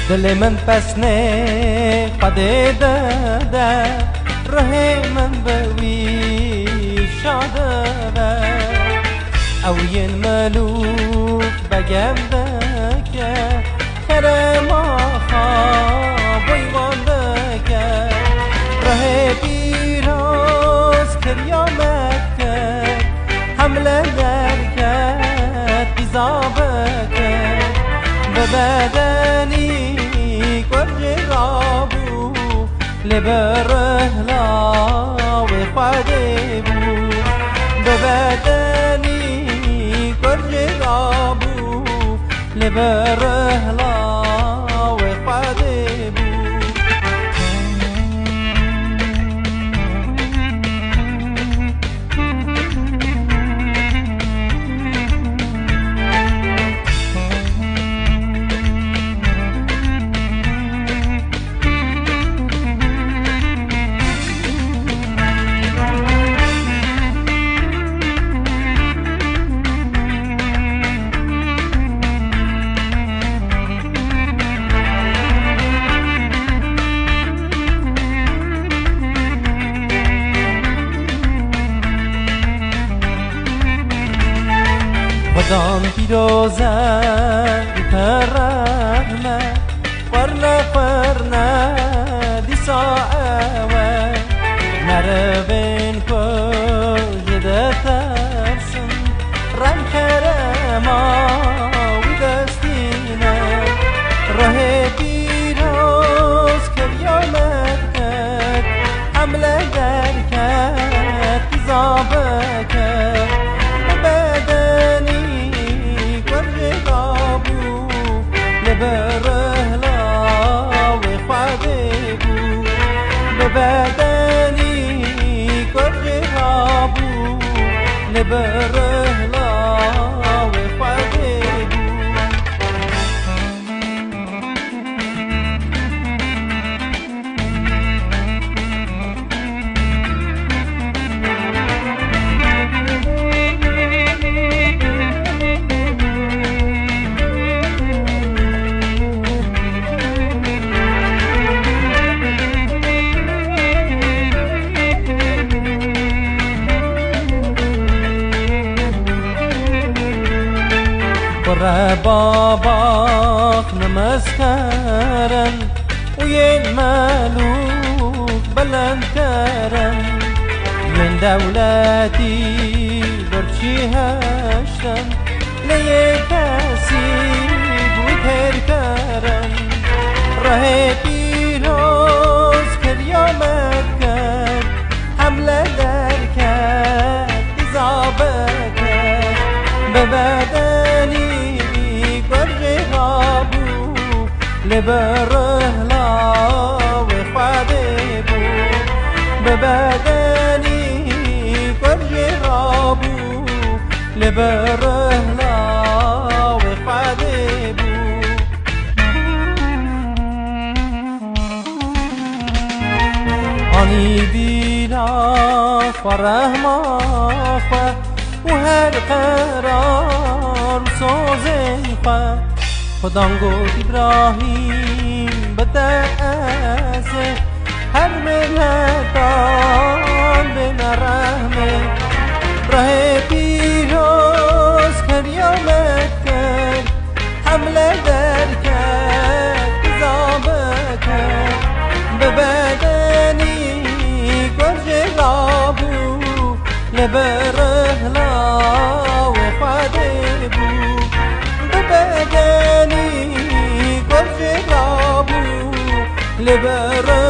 دل من پس نه قده ده ره من بوی شاده ده اوین ملوک بگم ده که خرم آخا بیوان ده که ره پیراز کریامت که حمله درکت بیزابه که به بدنی کرج رابو لبره لاو خواده بو به بدنی کرج رابو لبره لاو خواده بو خدام پیروزه پرهمه قرنه دیسا اوه نره بین کجده ترسم رم کرما و دستینه راه پیروز کریامت کد حمله درکت زابه کد لبره لاو خواده بو به بدنی کرج رابو لبره لاو خواده بو باباك نمسكرن وين مالوك بلند كرن من دولتي برشي هشتن ليه كاسيب وكر كرن راه بيروز كريامت كر حملة دركت إزابك ببدني لبره لاو خواده بو به بدنی کرج رابو لبره لاو خواده بو آنی بینا فرهما خوا و هر قرار سوزن خوا خدام گفت ابراهیم به تأسه هر ملتان به نرحمه راه پیروز کریامت کرد حمله درکت زابه کرد به بدنی کرج رابو لبره لاو خواده بو به بدنی کرج رابو لبره